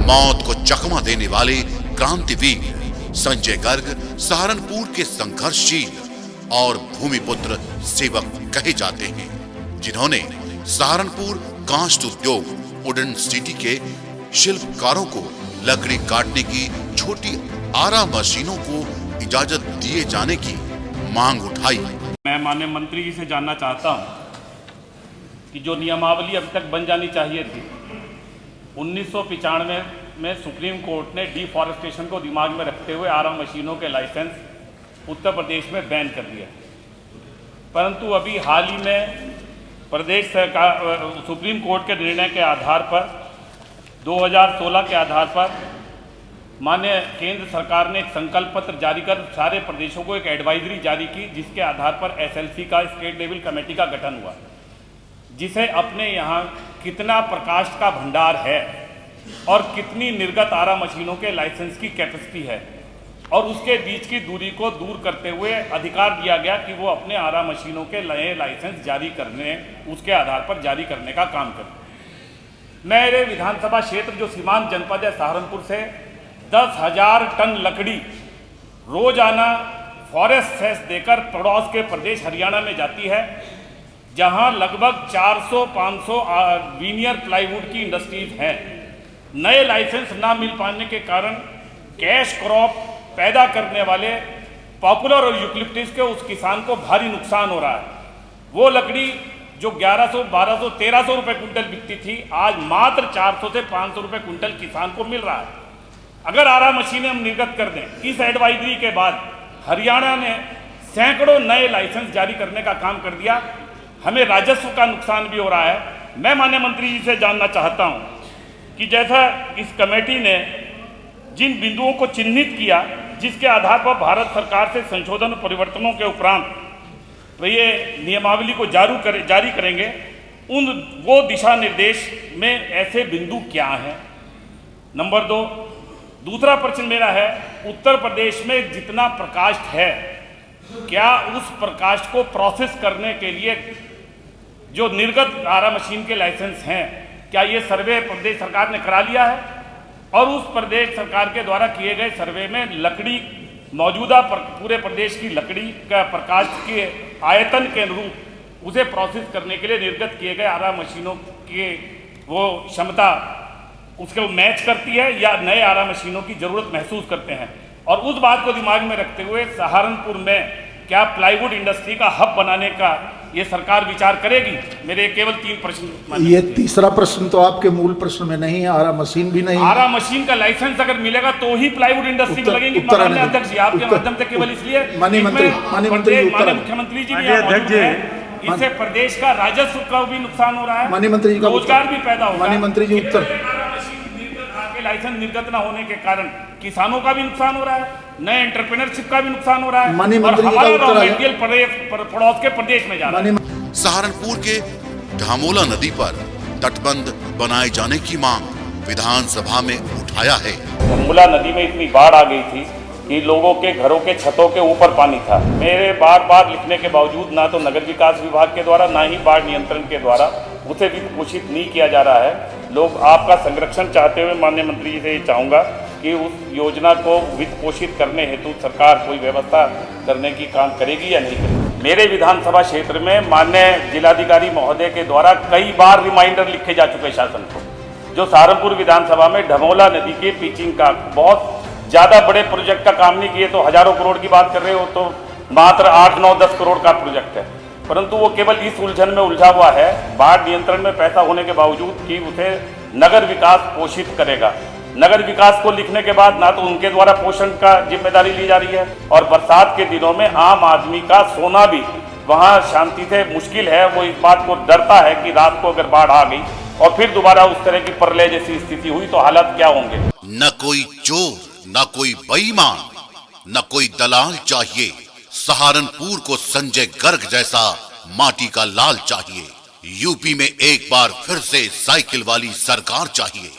मौत को चकमा देने वाले क्रांतिवीर संजय गर्ग सहारनपुर के संघर्षशील और भूमिपुत्र सेवक कहे जाते हैं, जिन्होंने सहारनपुर काष्ठ उद्योग वुडन सिटी के शिल्पकारों को लकड़ी काटने की छोटी आरा मशीनों को इजाजत दिए जाने की मांग उठाई। मैं माननीय मंत्री जी से जानना चाहता हूं कि जो नियमावली अभी तक बन जानी चाहिए थी, 1995 में सुप्रीम कोर्ट ने डिफॉरेस्टेशन को दिमाग में रखते हुए आरा मशीनों के लाइसेंस उत्तर प्रदेश में बैन कर दिया, परंतु अभी हाल ही में प्रदेश सरकार सुप्रीम कोर्ट के निर्णय के आधार पर 2016 के आधार पर माननीय केंद्र सरकार ने एक संकल्प पत्र जारी कर सारे प्रदेशों को एक एडवाइजरी जारी की, जिसके आधार पर एसएलसी का स्टेट लेवल कमेटी का गठन हुआ, जिसे अपने यहाँ कितना प्रकाष्ठ का भंडार है और कितनी निर्गत आरा मशीनों के लाइसेंस की कैपेसिटी है और उसके बीच की दूरी को दूर करते हुए अधिकार दिया गया कि वो अपने आरा मशीनों के नए लाइसेंस जारी करने, उसके आधार पर जारी करने का काम करें। मेरे विधानसभा क्षेत्र जो सीमांत जनपद है सहारनपुर से 10,000 टन लकड़ी रोजाना फॉरेस्ट सेस देकर पड़ोस के प्रदेश हरियाणा में जाती है, जहां लगभग 400-500 वीनियर प्लाईवुड की इंडस्ट्रीज हैं। नए लाइसेंस ना मिल पाने के कारण कैश क्रॉप पैदा करने वाले पॉपुलर और यूकलिप्टिस के उस किसान को भारी नुकसान हो रहा है। वो लकड़ी जो 1100, 1200, 1300 रुपये कुंटल बिकती थी, आज मात्र 400 से 500 रुपये कुंटल किसान को मिल रहा है। अगर आरा मशीनें हम निर्गत कर दें, इस एडवाइजरी के बाद हरियाणा ने सैकड़ों नए लाइसेंस जारी करने का काम कर दिया, हमें राजस्व का नुकसान भी हो रहा है। मैं माननीय मंत्री जी से जानना चाहता हूं कि जैसा इस कमेटी ने जिन बिंदुओं को चिन्हित किया, जिसके आधार पर भारत सरकार से संशोधन परिवर्तनों के उपरांत तो ये नियमावली को जारी करेंगे, वो दिशा निर्देश में ऐसे बिंदु क्या हैं। नंबर 2, दूसरा प्रश्न मेरा है, उत्तर प्रदेश में जितना प्रकाष्ठ है, क्या उस प्रकाष्ठ को प्रोसेस करने के लिए जो निर्गत आरा मशीन के लाइसेंस हैं, क्या ये सर्वे प्रदेश सरकार ने करा लिया है? और उस प्रदेश सरकार के द्वारा किए गए सर्वे में लकड़ी मौजूदा पूरे प्रदेश की लकड़ी का प्रकाष्ठ के आयतन के अनुरूप उसे प्रोसेस करने के लिए निर्गत किए गए आरा मशीनों के वो क्षमता उसको मैच करती है या नए आरा मशीनों की जरूरत महसूस करते हैं? और उस बात को दिमाग में रखते हुए सहारनपुर में क्या प्लाईवुड इंडस्ट्री का हब बनाने का ये सरकार विचार करेगी? मेरे केवल 3 प्रश्न। ये तीसरा प्रश्न तो आपके मूल प्रश्न में नहीं है, आरा मशीन भी नहीं। आरा मशीन का लाइसेंस अगर मिलेगा तो ही प्लाईवुड इंडस्ट्री में लगेगी। अध्यक्ष जी, आपके माध्यम से केवल इसलिए माननीय मुख्यमंत्री जी इससे प्रदेश का राजस्व का भी नुकसान हो रहा है, माननीय मंत्री जी का रोजगार भी पैदा हो रहा है। माननीय मंत्री जी उत्तर। लाइसेंस निर्गत न होने के कारण किसानों का भी नुकसान हो रहा है, नए एंटरप्रेन्योरशिप का भी नुकसान हो रहा है, माननीय मंत्री जी का उत्तर पड़ोस के प्रदेश में जा रहा है। सहारनपुर के धामोला नदी पर तटबंध बनाए जाने की मांग विधानसभा में उठाया है। धामोला नदी में इतनी बाढ़ आ गई थी कि लोगों के घरों के छतों के ऊपर पानी था। मेरे बार लिखने के बावजूद ना तो नगर विकास विभाग के द्वारा, ना ही बाढ़ नियंत्रण के द्वारा उसे वित्त पोषित नहीं किया जा रहा है। लोग आपका संरक्षण चाहते हुए माननीय मंत्री जी से चाहूँगा कि उस योजना को वित्त पोषित करने हेतु सरकार कोई व्यवस्था करने की काम करेगी या नहीं करेगी। मेरे विधानसभा क्षेत्र में माननीय जिलाधिकारी महोदय के द्वारा कई बार रिमाइंडर लिखे जा चुके शासन को, जो सहारनपुर विधानसभा में धामोला नदी के पिचिंग का बहुत ज़्यादा बड़े प्रोजेक्ट का काम नहीं किए, तो हजारों करोड़ की बात कर रहे हो, तो मात्र 8, 9, 10 करोड़ का प्रोजेक्ट है, परंतु वो केवल इस उलझन में उलझा हुआ है, बाढ़ नियंत्रण में पैसा होने के बावजूद कि उसे नगर विकास पोषित करेगा। नगर विकास को लिखने के बाद ना तो उनके द्वारा पोषण का जिम्मेदारी ली जा रही है, और बरसात के दिनों में आम आदमी का सोना भी वहाँ शांति से मुश्किल है। वो इस बात को डरता है कि रात को अगर बाढ़ आ गई और फिर दोबारा उस तरह की प्रलय जैसी स्थिति हुई तो हालात क्या होंगे। न कोई चोर, न कोई बेईमान, न कोई दलाल चाहिए। सहारनपुर को संजय गर्ग जैसा माटी का लाल चाहिए। यूपी में एक बार फिर से साइकिल वाली सरकार चाहिए।